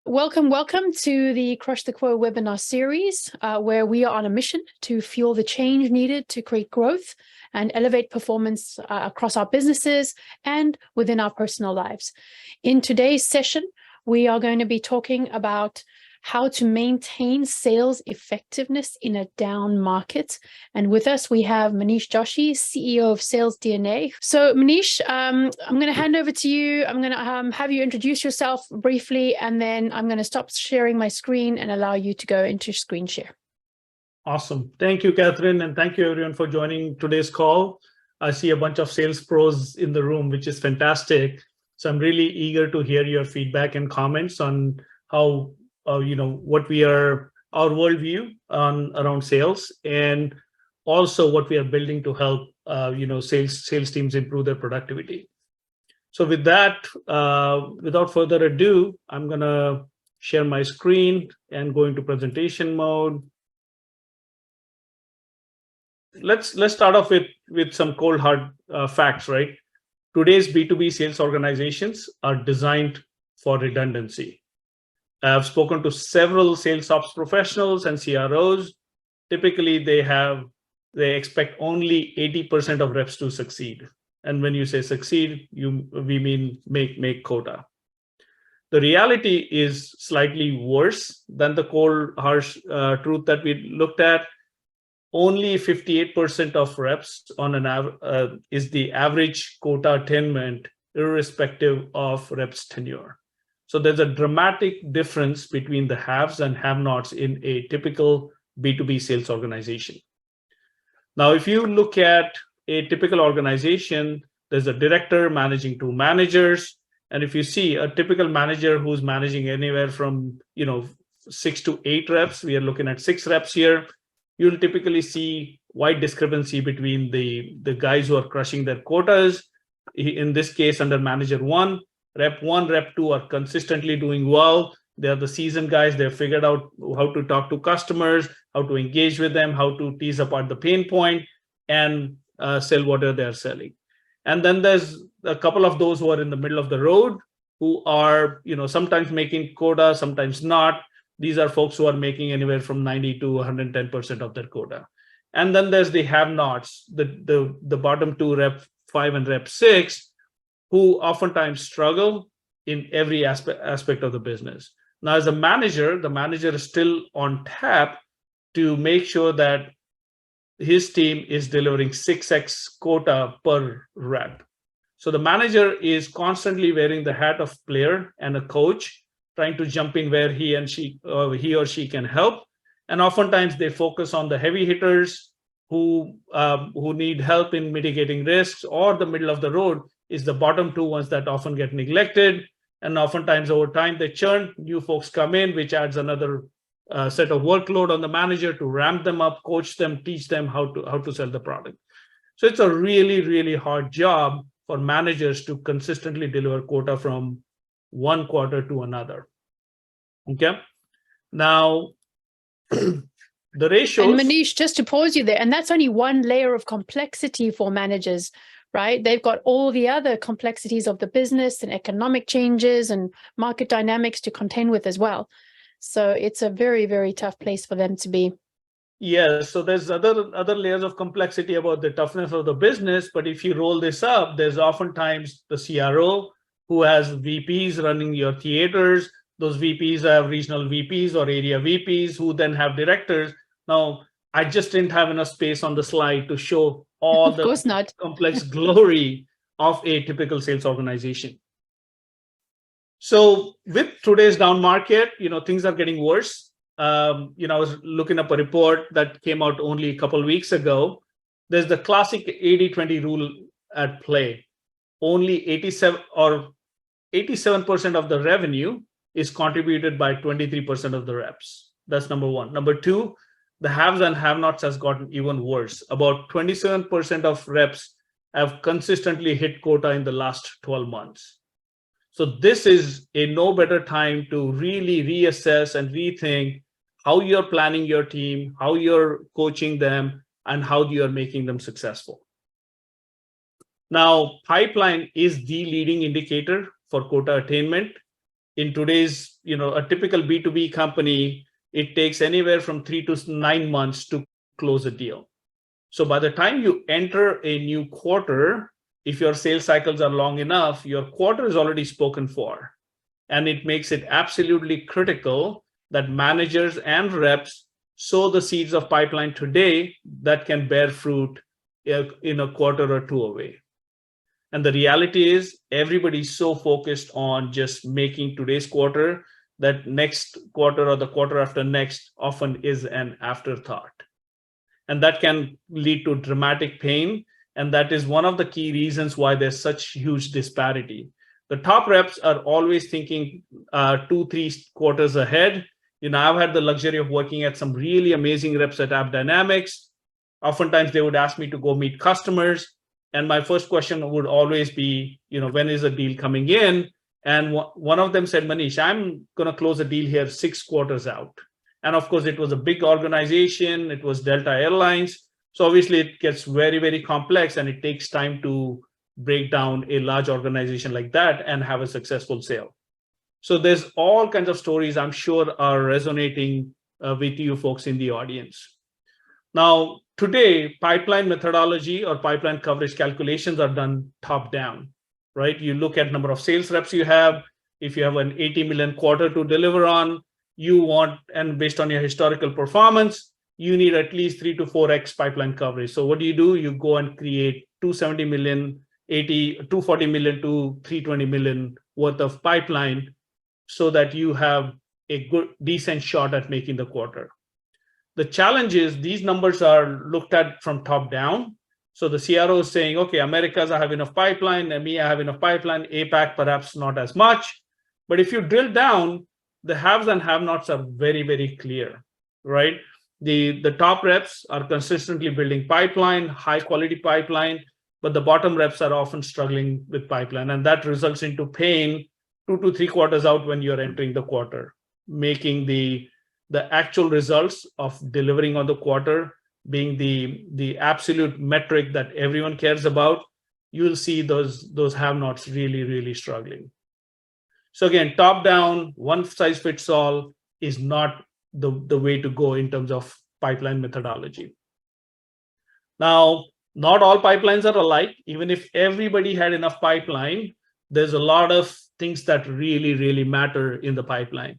Welcome to the Crush the Quo webinar series, where we are on a mission to fuel the change needed to create growth and elevate performance across our businesses and within our personal lives. In today's session, we are going to be talking about how to maintain sales effectiveness in a down market. And with us, we have Maneesh Joshi, CEO of Sales DNA. So Maneesh, I'm going to hand over to you. I'm going to have you introduce yourself briefly, and then I'm going to stop sharing my screen and allow you to go into screen share. Awesome. Thank you, Catherine, and thank you everyone for joining today's call. I see a bunch of sales pros in the room, which is fantastic. So I'm really eager to hear your feedback and comments on how what our worldview around sales, and also what we are building to help sales teams improve their productivity. So with that, without further ado, I'm gonna share my screen and go into presentation mode. Let's start off with some cold hard facts, right? Today's B2B sales organizations are designed for redundancy. I've spoken to several sales ops professionals and CROs. Typically, they expect only 80% of reps to succeed. And when you say succeed, we mean make quota. The reality is slightly worse than the cold, harsh truth that we looked at. Only 58% of reps is the average quota attainment, irrespective of reps tenure. So there's a dramatic difference between the haves and have-nots in a typical B2B sales organization. Now, if you look at a typical organization, there's a director managing 2 managers. And if you see a typical manager who's managing anywhere from 6 to 8 reps, we are looking at 6 reps here, you'll typically see wide discrepancy between the guys who are crushing their quotas. In this case, under manager 1, Rep 1, Rep 2 are consistently doing well. They're the seasoned guys. They've figured out how to talk to customers, how to engage with them, how to tease apart the pain point, and sell whatever they're selling. And then there's a couple of those who are in the middle of the road, who are sometimes making quota, sometimes not. These are folks who are making anywhere from 90 to 110% of their quota. And then there's the have-nots, the bottom 2, Rep 5 and Rep 6, who oftentimes struggle in every aspect of the business. Now, as a manager, the manager is still on tap to make sure that his team is delivering 6x quota per rep. So the manager is constantly wearing the hat of player and a coach, trying to jump in where he or she can help. And oftentimes they focus on the heavy hitters who need help in mitigating risks, or the middle of the road is the bottom 2 ones that often get neglected. And oftentimes over time they churn, new folks come in, which adds another set of workload on the manager to ramp them up, coach them, teach them how to sell the product. So it's a really, really hard job for managers to consistently deliver quota from one quarter to another. Okay. Now, the ratios. And Maneesh, just to pause you there, and that's only one layer of complexity for managers, right? They've got all the other complexities of the business and economic changes and market dynamics to contend with as well. So it's a very, very tough place for them to be. Yeah, so there's other layers of complexity about the toughness of the business. But if you roll this up, there's oftentimes the CRO who has VPs running your theaters. Those VPs have regional VPs or area VPs who then have directors. Now, I just didn't have enough space on the slide to show all the complex glory of a typical sales organization. So with today's down market, things are getting worse. I was looking up a report that came out only a couple of weeks ago. There's the classic 80-20 rule at play. Only 87% of the revenue is contributed by 23% of the reps. That's number 1. Number 2, the haves and have-nots has gotten even worse. About 27% of reps have consistently hit quota in the last 12 months. So this is a no better time to really reassess and rethink how you're planning your team, how you're coaching them, and how you're making them successful. Now, pipeline is the leading indicator for quota attainment. In today's, a typical B2B company, it takes anywhere from 3 to 9 months to close a deal. So by the time you enter a new quarter, if your sales cycles are long enough, your quarter is already spoken for. And it makes it absolutely critical that managers and reps sow the seeds of pipeline today that can bear fruit in a quarter or two away. And the reality is everybody's so focused on just making today's quarter that next quarter or the quarter after next often is an afterthought. And that can lead to dramatic pain. And that is one of the key reasons why there's such huge disparity. The top reps are always thinking 2-3 quarters ahead. I've had the luxury of working at some really amazing reps at App Dynamics. Oftentimes they would ask me to go meet customers. And my first question would always be, when is a deal coming in? And one of them said, Maneesh, I'm going to close a deal here 6 quarters out. And of course, it was a big organization. It was Delta Airlines. So obviously, it gets very, very complex, and it takes time to break down a large organization like that and have a successful sale. So there's all kinds of stories I'm sure are resonating with you folks in the audience. Now, today, pipeline methodology or pipeline coverage calculations are done top down, right? You look at number of sales reps you have. If you have an 80 million quarter to deliver on, you want, and based on your historical performance, you need at least 3 to 4x pipeline coverage. So what do? You go and create 270 million, 240 million to 320 million worth of pipeline so that you have a good, decent shot at making the quarter. The challenge is these numbers are looked at from top down. So the CRO is saying, okay, Americas, I have enough pipeline, EMEA, I have enough pipeline, APAC, perhaps not as much. But if you drill down, the haves and have-nots are very, very clear, right? The top reps are consistently building pipeline, high quality pipeline, but the bottom reps are often struggling with pipeline. And that results into pain 2 to 3 quarters out when you're entering the quarter, making the actual results of delivering on the quarter being the absolute metric that everyone cares about. You'll see those have-nots really, really struggling. So again, top down, one size fits all is not the way to go in terms of pipeline methodology. Now, not all pipelines are alike. Even if everybody had enough pipeline, there's a lot of things that really, really matter in the pipeline.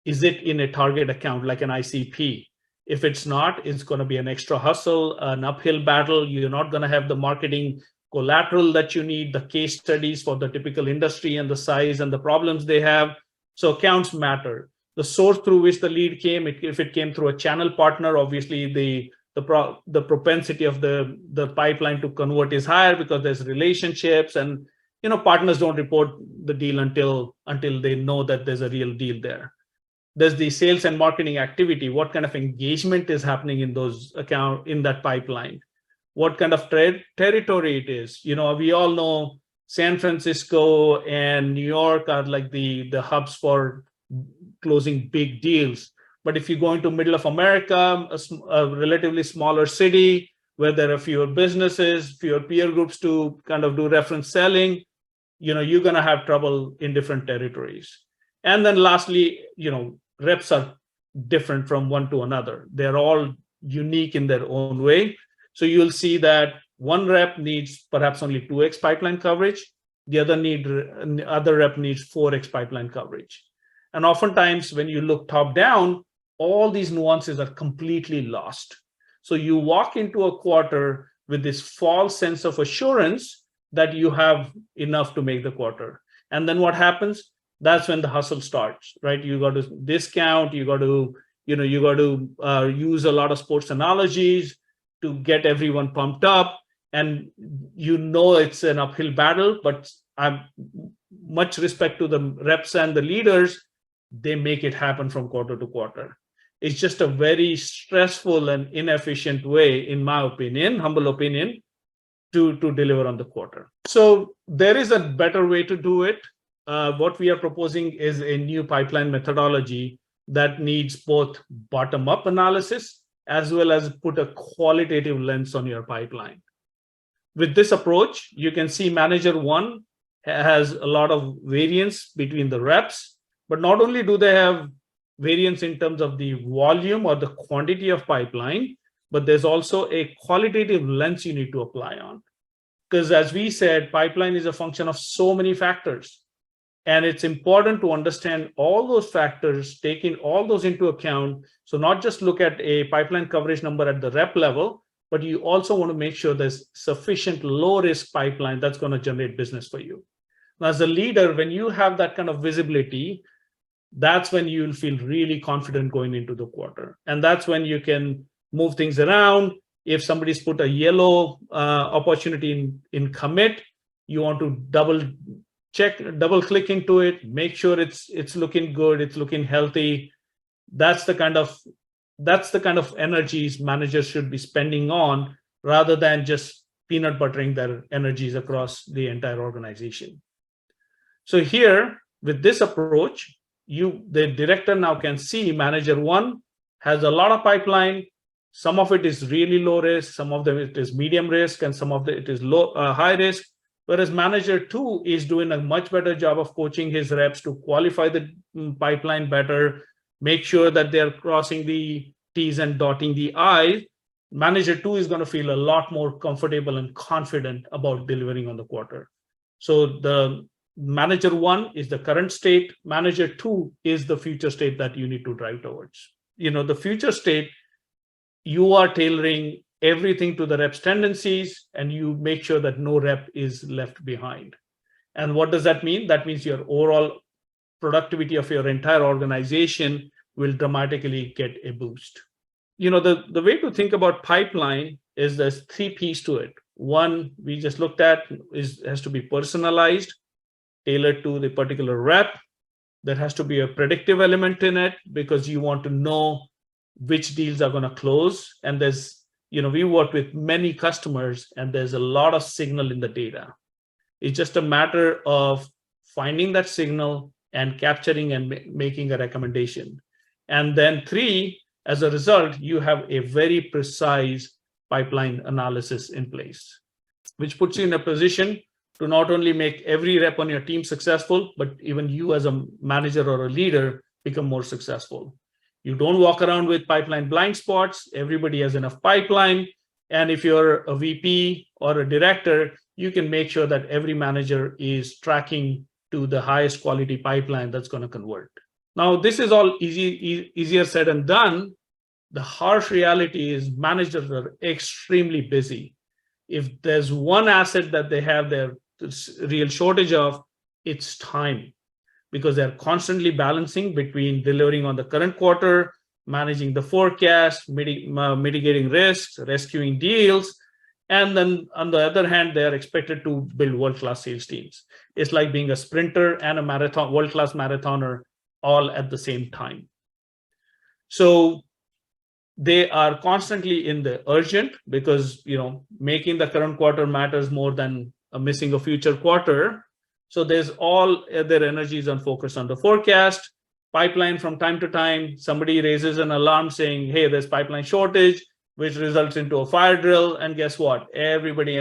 Is it in a target account like an ICP? If it's not, it's going to be an extra hustle, an uphill battle. You're not going to have the marketing collateral that you need, the case studies for the typical industry and the size and the problems they have. So accounts matter. The source through which the lead came, if it came through a channel partner, obviously the propensity of the pipeline to convert is higher because there's relationships, and partners don't report the deal until they know that there's a real deal there. There's the sales and marketing activity. What kind of engagement is happening in those account in that pipeline? What kind of territory it is? We all know San Francisco and New York are like the hubs for closing big deals. But if you go into middle of America, a relatively smaller city where there are fewer businesses, fewer peer groups to kind of do reference selling, you're going to have trouble in different territories. And then lastly, reps are different from one to another. They're all unique in their own way. So you'll see that one rep needs perhaps only 2x pipeline coverage. The other rep needs 4x pipeline coverage. And oftentimes when you look top down, all these nuances are completely lost. So you walk into a quarter with this false sense of assurance that you have enough to make the quarter. And then what happens? That's when the hustle starts, right? You got to discount, you got to use a lot of sports analogies to get everyone pumped up. And it's an uphill battle, but I'm much respect to the reps and the leaders, they make it happen from quarter to quarter. It's just a very stressful and inefficient way, in my opinion, humble opinion, to deliver on the quarter. So there is a better way to do it. What we are proposing is a new pipeline methodology that needs both bottom-up analysis as well as put a qualitative lens on your pipeline. with this approach, you can see manager one has a lot of variance between the reps, but not only do they have variance in terms of the volume or the quantity of pipeline, but there's also a qualitative lens you need to apply on. Because as we said, pipeline is a function of so many factors. And it's important to understand all those factors, taking all those into account. So not just look at a pipeline coverage number at the rep level, but you also want to make sure there's sufficient low risk pipeline that's going to generate business for you. Now, as a leader, when you have that kind of visibility, that's when you'll feel really confident going into the quarter. And that's when you can move things around. If somebody's put a yellow opportunity in commit, you want to double click into it, make sure it's looking good, it's looking healthy. That's the kind of energies managers should be spending on, rather than just peanut buttering their energies across the entire organization. So here, with this approach, the director now can see manager one has a lot of pipeline. Some of it is really low risk, some of it is medium risk, and some of it is high risk. Whereas manager two is doing a much better job of coaching his reps to qualify the pipeline better, make sure that they're crossing the T's and dotting the I's. Manager two is going to feel a lot more comfortable and confident about delivering on the quarter. So the manager one is the current state. Manager two is the future state that you need to drive towards. The future state, you are tailoring everything to the rep's tendencies, and you make sure that no rep is left behind. And what does that mean? That means your overall productivity of your entire organization will dramatically get a boost. The way to think about pipeline is there's three P's to it. One, we just looked at, has to be personalized, tailored to the particular rep. There has to be a predictive element in it, because you want to know which deals are going to close. And there's, we work with many customers, and there's a lot of signal in the data. It's just a matter of finding that signal and capturing and making a recommendation. And then three, as a result, you have a very precise pipeline analysis in place, which puts you in a position to not only make every rep on your team successful, but even you as a manager or a leader become more successful. You don't walk around with pipeline blind spots. Everybody has enough pipeline. And if you're a VP or a director, you can make sure that every manager is tracking to the highest quality pipeline that's going to convert. Now, this is all easier said than done. The harsh reality is managers are extremely busy. If there's one asset that they have their real shortage of, it's time. Because they're constantly balancing between delivering on the current quarter, managing the forecast, mitigating risks, rescuing deals. And then on the other hand, they are expected to build world-class sales teams. It's like being a sprinter and a world-class marathoner all at the same time. So they are constantly in the urgent, because making the current quarter matters more than missing a future quarter. So there's all their energies on focus on the forecast, pipeline. From time to time, somebody raises an alarm saying, hey, there's pipeline shortage, which results into a fire drill. And guess what? Everybody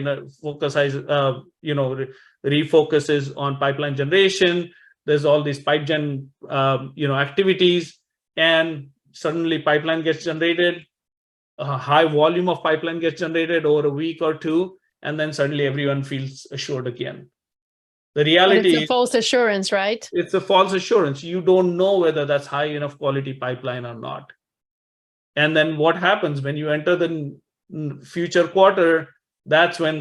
refocuses on pipeline generation. There's all these pipe gen, activities, and suddenly pipeline gets generated. A high volume of pipeline gets generated over a week or two, and then suddenly everyone feels assured again. The reality is, it's a false assurance, right? It's a false assurance. You don't know whether that's high enough quality pipeline or not. And then what happens when you enter the future quarter? That's when,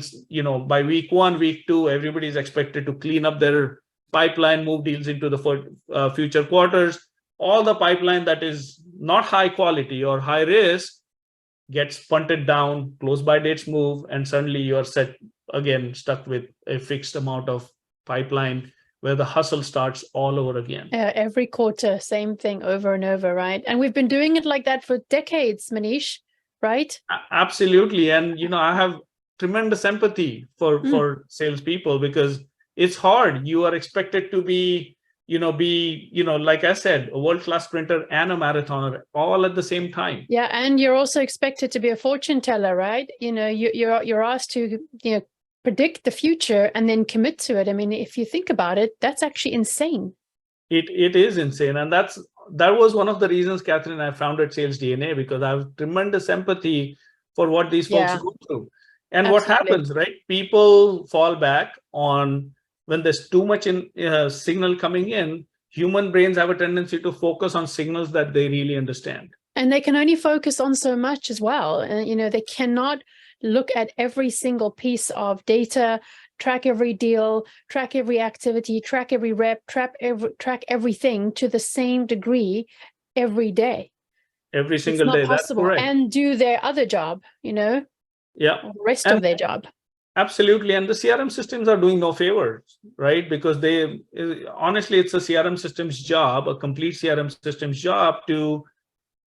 by week 1, week 2, everybody's expected to clean up their pipeline, move deals into the future quarters. All the pipeline that is not high quality or high risk gets punted down, close by dates move, and suddenly you're stuck with a fixed amount of pipeline, where the hustle starts all over again. Every quarter, same thing over and over, right? And we've been doing it like that for decades, Maneesh, right? Absolutely. And, I have tremendous empathy for salespeople, because it's hard. You are expected to be, like I said, a world-class sprinter and a marathoner all at the same time. Yeah, and you're also expected to be a fortune teller, right? You're asked to, predict the future and then commit to it. I mean, if you think about it, that's actually insane. It is insane. And that was one of the reasons, Catherine, I founded Sales DNA, because I have tremendous empathy for what these folks go through. And what happens, right? People fall back on when there's too much signal coming in. Human brains have a tendency to focus on signals that they really understand. And they can only focus on so much as well. And, you know, they cannot look at every single piece of data, track every deal, track every activity, track every rep, track everything to the same degree every day. Every single day, that's correct. And do their other job, you know? Yeah. The rest of their job. Absolutely. And the CRM systems are doing no favors, right? Because honestly, it's a CRM system's job, a complete CRM system's job to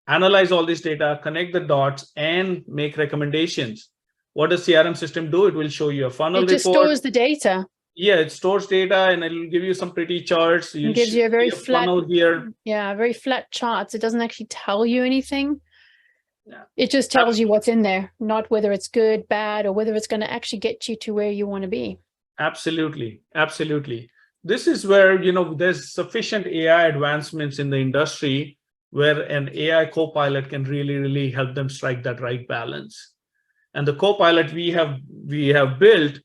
analyze all this data, connect the dots, and make recommendations. What does CRM system do? It will show you a funnel report. It just stores the data. Yeah, it stores data and it'll give you some pretty charts. It gives you a very flat funnel here. Yeah, very flat charts. It doesn't actually tell you anything. Yeah. It just tells you what's in there, not whether it's good, bad, or whether it's going to actually get you to where you want to be. Absolutely. Absolutely. This is where, there's sufficient AI advancements in the industry where an AI co-pilot can really, really help them strike that right balance. And the co-pilot we have built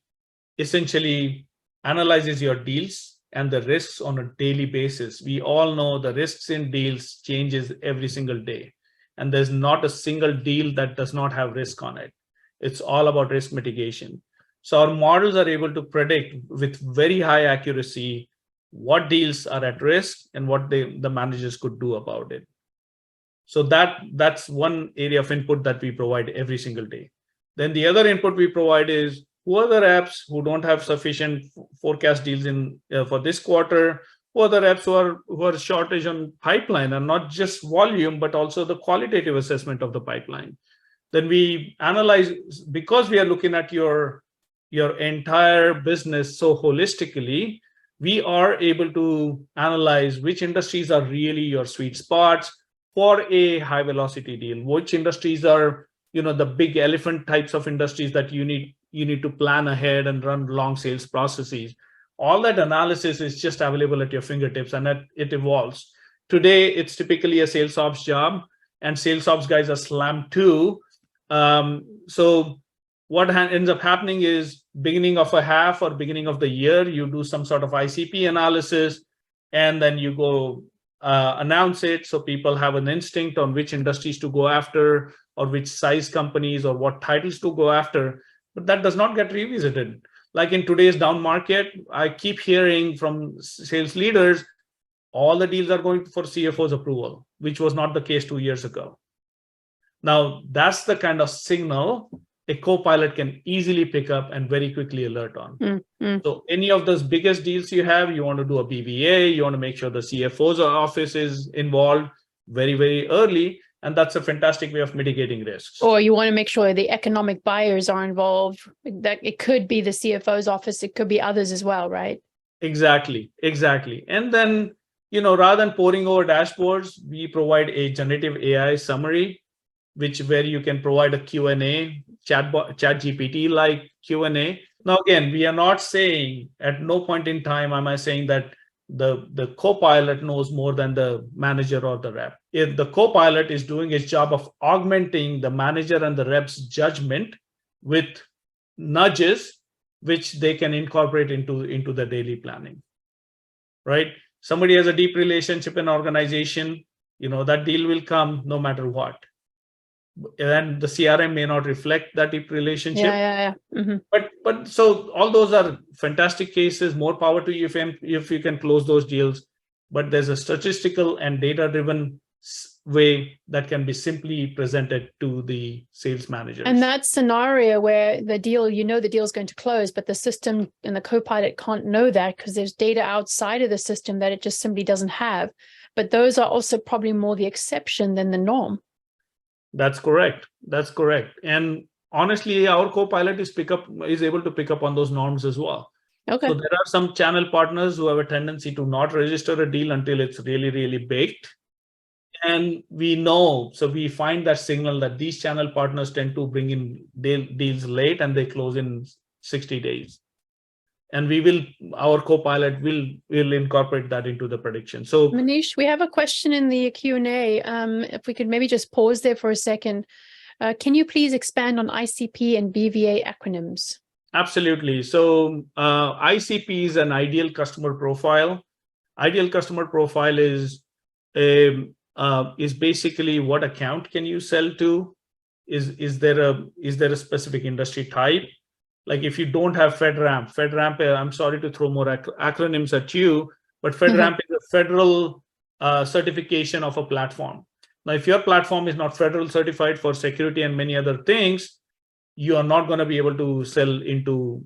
essentially analyzes your deals and the risks on a daily basis. We all know the risks in deals changes every single day. And there's not a single deal that does not have risk on it. It's all about risk mitigation. So our models are able to predict with very high accuracy what deals are at risk and what the managers could do about it. So that's one area of input that we provide every single day. Then the other input we provide is who are the reps who don't have sufficient forecast deals in for this quarter, who are the reps who are shortage on pipeline, and not just volume, but also the qualitative assessment of the pipeline. Then we analyze, because we are looking at your entire business so holistically, we are able to analyze which industries are really your sweet spots for a high velocity deal, which industries are the big elephant types of industries that you need to plan ahead and run long sales processes. All that analysis is just available at your fingertips, and it evolves. Today, it's typically a sales ops job, and sales ops guys are slammed too. So what ends up happening is beginning of a half or beginning of the year, you do some sort of ICP analysis, and then you go announce it. So people have an instinct on which industries to go after, or which size companies, or what titles to go after. But that does not get revisited. Like in today's down market, I keep hearing from sales leaders, all the deals are going for CFO's approval, which was not the case 2 years ago. Now, that's the kind of signal a co-pilot can easily pick up and very quickly alert on. So any of those biggest deals you have, you want to do a BVA, you want to make sure the CFO's office is involved very, very early. And that's a fantastic way of mitigating risks. Or you want to make sure the economic buyers are involved. That it could be the CFO's office, it could be others as well, right? Exactly. And then, rather than pouring over dashboards, we provide a generative AI summary, where you can provide a Q&A, chat GPT like Q&A. Now, again, we are not saying, at no point in time am I saying that the co-pilot knows more than the manager or the rep. If the co-pilot is doing his job of augmenting the manager and the rep's judgment with nudges, which they can incorporate into the daily planning, right? Somebody has a deep relationship in organization, that deal will come no matter what. And the CRM may not reflect that deep relationship. Yeah. Mm-hmm. But so all those are fantastic cases. More power to you if you can close those deals. But there's a statistical and data-driven way that can be simply presented to the sales managers. And that scenario where the deal is going to close, but the system and the co-pilot can't know that because there's data outside of the system that it just simply doesn't have. But those are also probably more the exception than the norm. That's correct. And honestly, our co-pilot is able to pick up on those norms as well. Okay. So there are some channel partners who have a tendency to not register a deal until it's really, really baked. And we find that signal that these channel partners tend to bring in deals late and they close in 60 days. And our Copilot will incorporate that into the prediction. So Maneesh, we have a question in the Q&A. If we could maybe just pause there for a second. Can you please expand on ICP and BVA acronyms? absolutely. So ICP is an ideal customer profile. Ideal customer profile is basically what account can you sell to? Is there a specific industry type? Like if you don't have FedRAMP, I'm sorry to throw more acronyms at you, but FedRAMP is a federal certification of a platform. Now, if your platform is not federal certified for security and many other things, you are not going to be able to sell into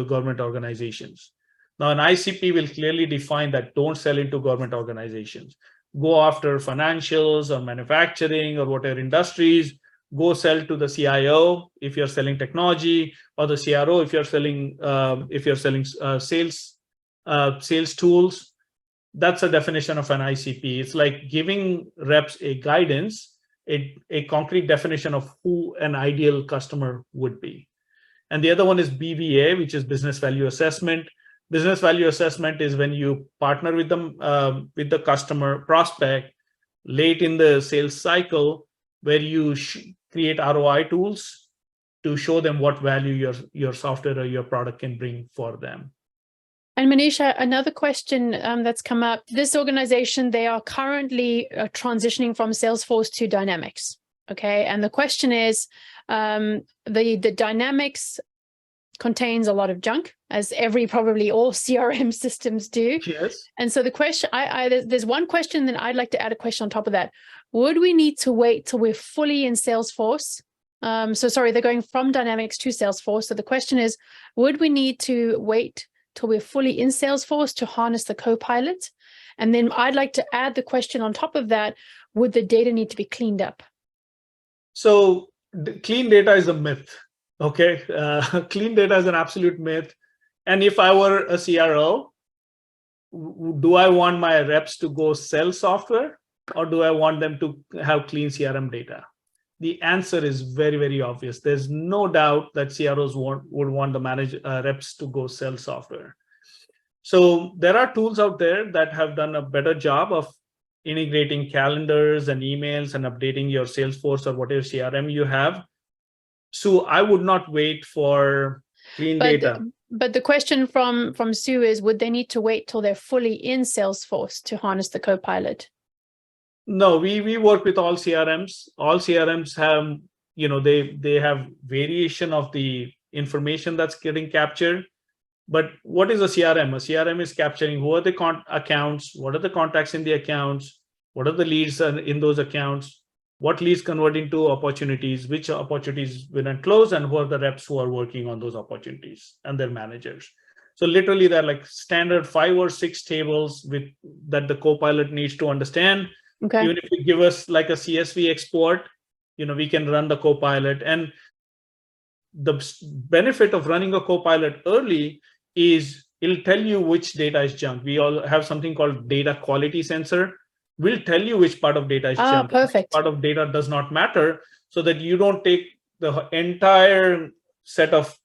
government organizations. Now, an ICP will clearly define that don't sell into government organizations. Go after financials or manufacturing or whatever industries. Go sell to the CIO if you're selling technology, or the CRO if you're selling sales tools. That's a definition of an ICP. It's like giving reps a guidance, a concrete definition of who an ideal customer would be. And the other one is BVA, which is business value assessment. Business value assessment is when you partner with them, with the customer prospect late in the sales cycle, where you create ROI tools to show them what value your software or your product can bring for them. And Maneesh, another question that's come up. This organization, they are currently transitioning from Salesforce to Dynamics. Okay, and the question is, the Dynamics contains a lot of junk, as probably all CRM systems do. Yes. And so the question, there's one question, then I'd like to add a question on top of that. Would we need to wait till we're fully in Salesforce? They're going from Dynamics to Salesforce. So the question is, would we need to wait till we're fully in Salesforce to harness the Copilot? And then I'd like to add the question on top of that, would the data need to be cleaned up? So clean data is a myth. Okay, clean data is an absolute myth. And if I were a CRO, do I want my reps to go sell software, or do I want them to have clean CRM data? The answer is very, very obvious. There's no doubt that CROs would want the reps to go sell software. So there are tools out there that have done a better job of integrating calendars and emails and updating your Salesforce or whatever CRM you have. So I would not wait for clean data. But the question from Sue is, would they need to wait till they're fully in Salesforce to harness the Copilot? No, we work with all CRMs. All CRMs have, they have variation of the information that's getting captured. But what is a CRM? A CRM is capturing who are the accounts, what are the contacts in the accounts, what are the leads in those accounts, what leads convert into opportunities, which opportunities win and close, and who are the reps who are working on those opportunities and their managers. So literally, they're like standard 5 or 6 tables that the Copilot needs to understand. Okay. Even if you give us like a CSV export, we can run the Copilot. And the benefit of running a Copilot early is it'll tell you which data is junk. We all have something called data quality sensor. We'll tell you which part of data is junk. Perfect. Which part of data does not matter, so that you don't take the entire set of,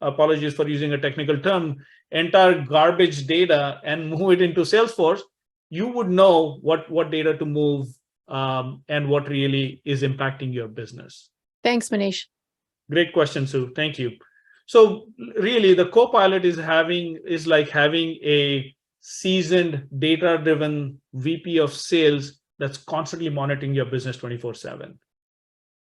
apologies for using a technical term, entire garbage data and move it into Salesforce. You would know what data to move and what really is impacting your business. Thanks, Maneesh. Great question, Sue. Thank you. So really, the Copilot is like having a seasoned, data-driven VP of sales that's constantly monitoring your business 24/7.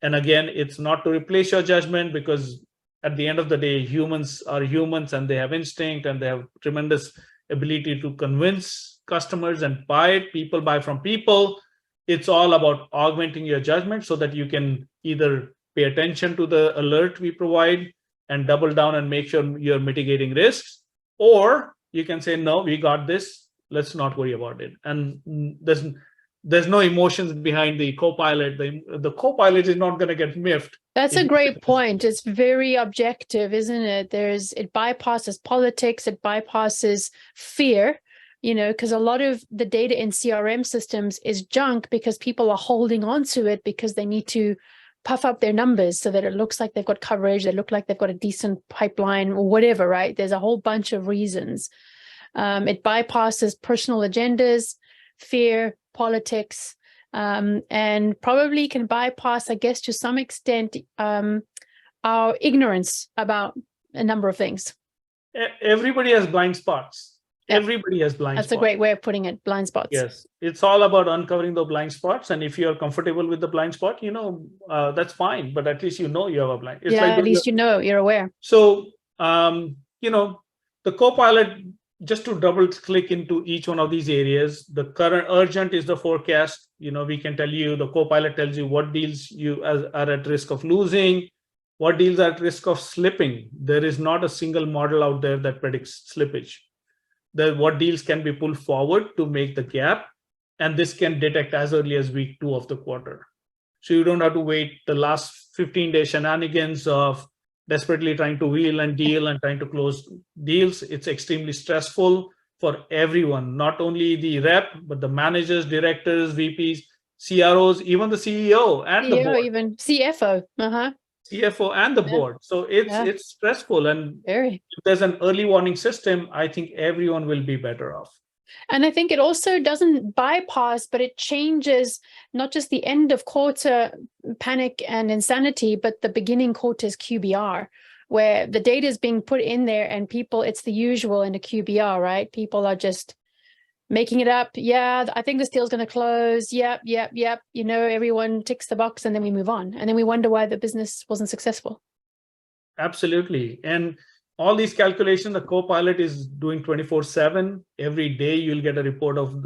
And again, it's not to replace your judgment, because at the end of the day, humans are humans and they have instinct and they have tremendous ability to convince customers and buy it. People buy from people. It's all about augmenting your judgment so that you can either pay attention to the alert we provide and double down and make sure you're mitigating risks, or you can say, no, we got this, let's not worry about it. And there's no emotions behind the Copilot. The Copilot is not going to get miffed. That's a great point. It's very objective, isn't it? It bypasses politics, it bypasses fear, because a lot of the data in CRM systems is junk because people are holding on to it because they need to puff up their numbers so that it looks like they've got coverage, they look like they've got a decent pipeline or whatever, right? There's a whole bunch of reasons. It bypasses personal agendas, fear, politics, and probably can bypass, I guess, to some extent, our ignorance about a number of things. Everybody has blind spots. Yep. Everybody has blind spots. That's a great way of putting it, blind spots. Yes, it's all about uncovering the blind spots. And if you're comfortable with the blind spot, that's fine. But at least you know you have a blind. It's yeah, like at least you know, you're aware. So, the Copilot, just to double click into each one of these areas, the current urgent is the forecast. We can tell you, the Copilot tells you what deals you are at risk of losing, what deals are at risk of slipping. There is not a single model out there that predicts slippage. What deals can be pulled forward to make the gap, and this can detect as early as week 2 of the quarter. So you don't have to wait the last 15-day shenanigans of desperately trying to wheel and deal and trying to close deals. It's extremely stressful for everyone, not only the rep, but the managers, directors, VPs, CROs, even the CEO and the board. Even CFO. CFO and the board. So it's stressful. And if there's an early warning system, I think everyone will be better off. And I think it also doesn't bypass, but it changes not just the end of quarter panic and insanity, but the beginning quarter's QBR, where the data is being put in there and people, it's the usual in a QBR, right? People are just making it up. Yeah, I think this deal's going to close. Yep. Everyone ticks the box and then we move on. And then we wonder why the business wasn't successful. Absolutely. And all these calculations, the Copilot is doing 24/7. Every day you'll get a report of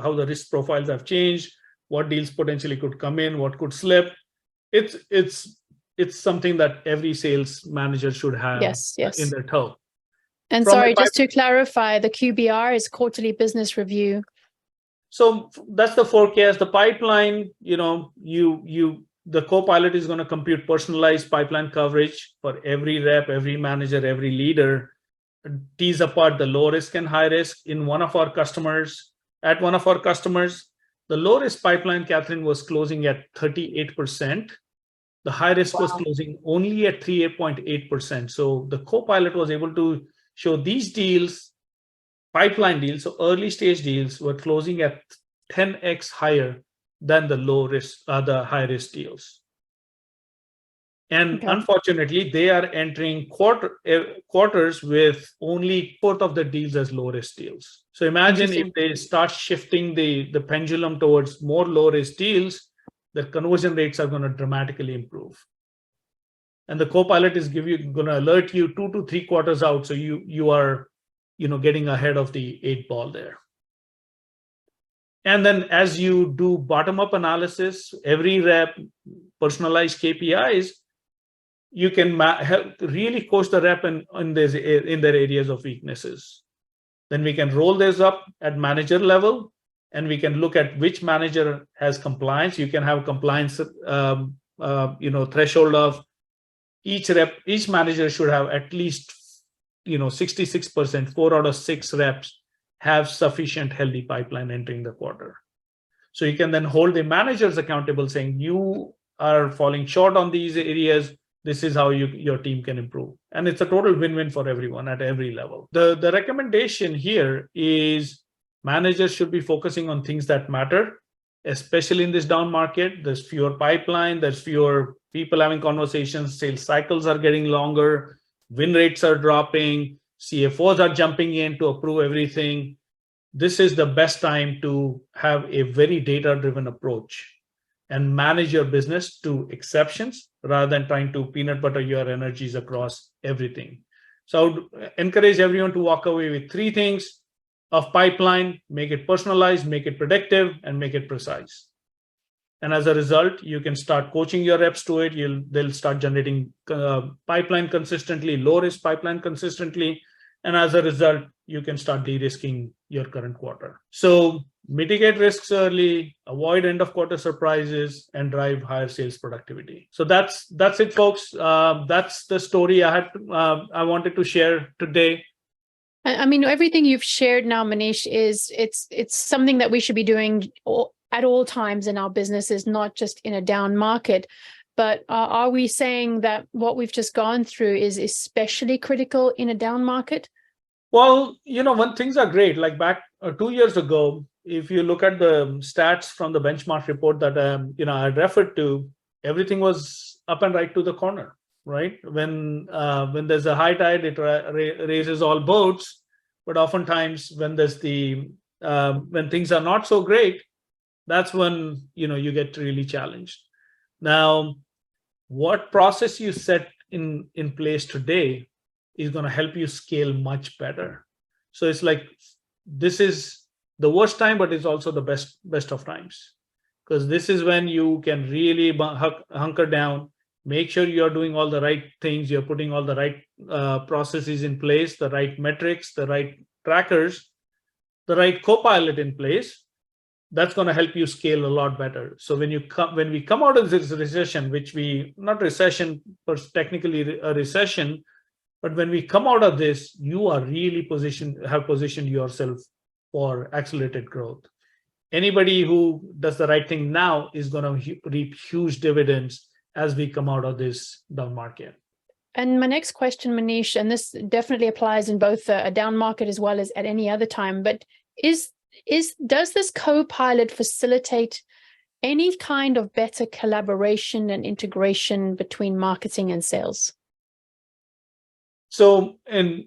how the risk profiles have changed, what deals potentially could come in, what could slip. It's something that every sales manager should have in their toe. And sorry, just to clarify, the QBR is quarterly business review. So that's the forecast. The pipeline, the Copilot is going to compute personalized pipeline coverage for every rep, every manager, every leader, tease apart the low risk and high risk. At one of our customers, the low risk pipeline, Catherine, was closing at 38%. The high risk was closing only at 3.8%. So the Copilot was able to show these deals, pipeline deals, so early stage deals, were closing at 10x higher than the low risk, the high risk deals. And unfortunately, they are entering quarters with only fourth of the deals as low risk deals. So imagine if they start shifting the pendulum towards more low risk deals, the conversion rates are going to dramatically improve. And the Copilot is going to alert you 2 to 3 quarters out, so you are getting ahead of the 8 ball there. And then as you do bottom-up analysis, every rep, personalized KPIs, you can help really coach the rep in their areas of weaknesses. Then we can roll this up at manager level, and we can look at which manager has compliance. You can have compliance threshold of each manager should have at least 66%, 4 out of 6 reps have sufficient healthy pipeline entering the quarter. So you can then hold the managers accountable, saying you are falling short on these areas. This is how your team can improve. And it's a total win-win for everyone at every level. The recommendation here is managers should be focusing on things that matter, especially in this down market. There's fewer pipeline, there's fewer people having conversations, sales cycles are getting longer, win rates are dropping, CFOs are jumping in to approve everything. This is the best time to have a very data-driven approach and manage your business to exceptions rather than trying to peanut butter your energies across everything. So I would encourage everyone to walk away with 3 things of pipeline: make it personalized, make it predictive, and make it precise. And as a result, you can start coaching your reps to it. They'll start generating pipeline consistently, low risk pipeline consistently. And as a result, you can start de-risking your current quarter. So mitigate risks early, avoid end of quarter surprises, and drive higher sales productivity. So that's it, folks. That's the story I wanted to share today. I mean, everything you've shared now, Maneesh, it's something that we should be doing at all times in our businesses, not just in a down market. but are we saying that what we've just gone through is especially critical in a down market? Well, when things are great, like back 2 years ago, if you look at the stats from the benchmark report that I referred to, everything was up and right to the corner, right? When there's a high tide, it raises all boats. But oftentimes, when when things are not so great, that's when you get really challenged. Now, what process you set in place today is going to help you scale much better. So it's like, this is the worst time, but it's also the best of times, because this is when you can really hunker down, make sure you're doing all the right things, you're putting all the right processes in place, the right metrics, the right trackers, the right co-pilot in place. That's going to help you scale a lot better. So when we come out of this recession, which not recession, but technically a recession, but when we come out of this, you are really have positioned yourself for accelerated growth. Anybody who does the right thing now is going to reap huge dividends as we come out of this down market. And my next question, Maneesh, and this definitely applies in both a down market as well as at any other time, but does this co-pilot facilitate any kind of better collaboration and integration between marketing and sales? So, I've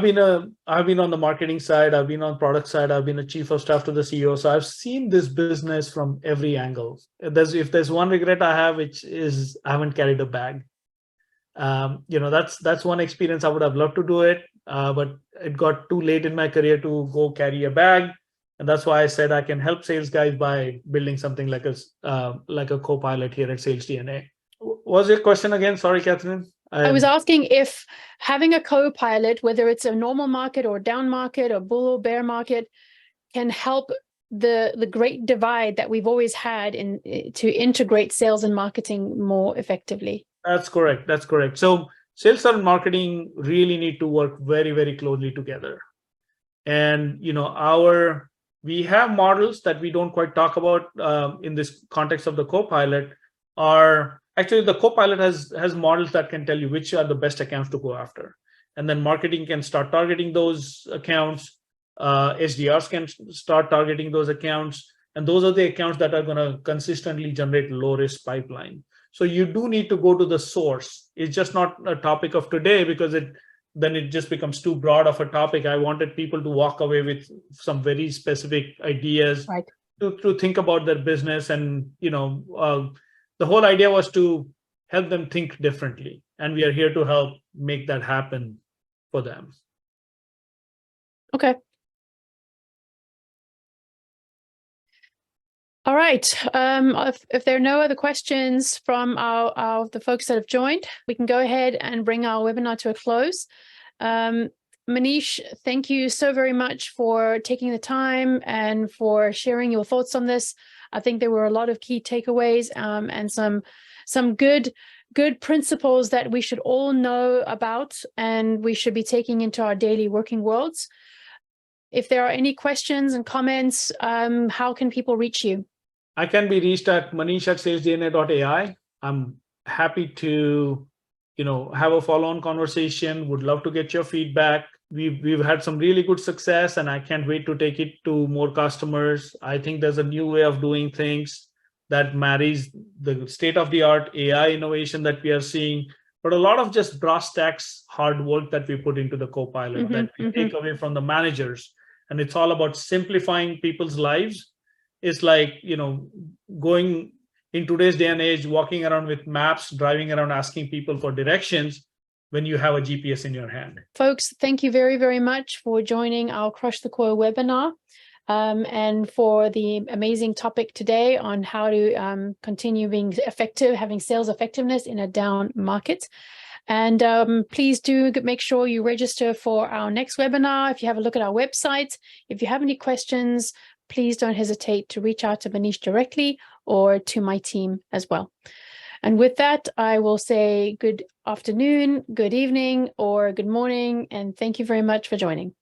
been on the marketing side, I've been on product side, I've been a chief of staff to the CEO. So I've seen this business from every angle. If there's one regret I have, which is I haven't carried a bag. That's one experience. I would have loved to do it, but it got too late in my career to go carry a bag. And that's why I said I can help sales guys by building something like a co-pilot here at Sales DNA. Was your question again? Sorry, Catherine. I was asking if having a co-pilot, whether it's a normal market or down market or bull or bear market, can help the great divide that we've always had to integrate sales and marketing more effectively. That's correct. So sales and marketing really need to work very, very closely together. And we have models that we don't quite talk about in this context of the co-pilot. Actually, the co-pilot has models that can tell you which are the best accounts to go after. And then marketing can start targeting those accounts. SDRs can start targeting those accounts. And those are the accounts that are going to consistently generate low-risk pipeline. So you do need to go to the source. It's just not a topic of today, because then it just becomes too broad of a topic. I wanted people to walk away with some very specific ideas, right, to think about their business. And the whole idea was to help them think differently. And we are here to help make that happen for them. Okay. All right. If there are no other questions from the folks that have joined, we can go ahead and bring our webinar to a close. Manish, thank you so very much for taking the time and for sharing your thoughts on this. I think there were a lot of key takeaways and some good principles that we should all know about and we should be taking into our daily working worlds. If there are any questions and comments, how can people reach you? I can be reached at maneesh@salesdna.ai. I'm happy to, have a follow-on conversation. Would love to get your feedback. We've had some really good success, and I can't wait to take it to more customers. I think there's a new way of doing things that marries the state-of-the-art AI innovation that we are seeing, but a lot of just brass tacks hard work that we put into the co-pilot that we take away from the managers. And it's all about simplifying people's lives. It's like, going in today's day and age, walking around with maps, driving around, asking people for directions when you have a GPS in your hand. Folks, thank you very, very much for joining our Crush the Quo webinar and for the amazing topic today on how to continue being effective, having sales effectiveness in a down market. And please do make sure you register for our next webinar. If you have a look at our website, if you have any questions, please don't hesitate to reach out to Maneesh directly or to my team as well. And with that, I will say good afternoon, good evening, or good morning, and thank you very much for joining.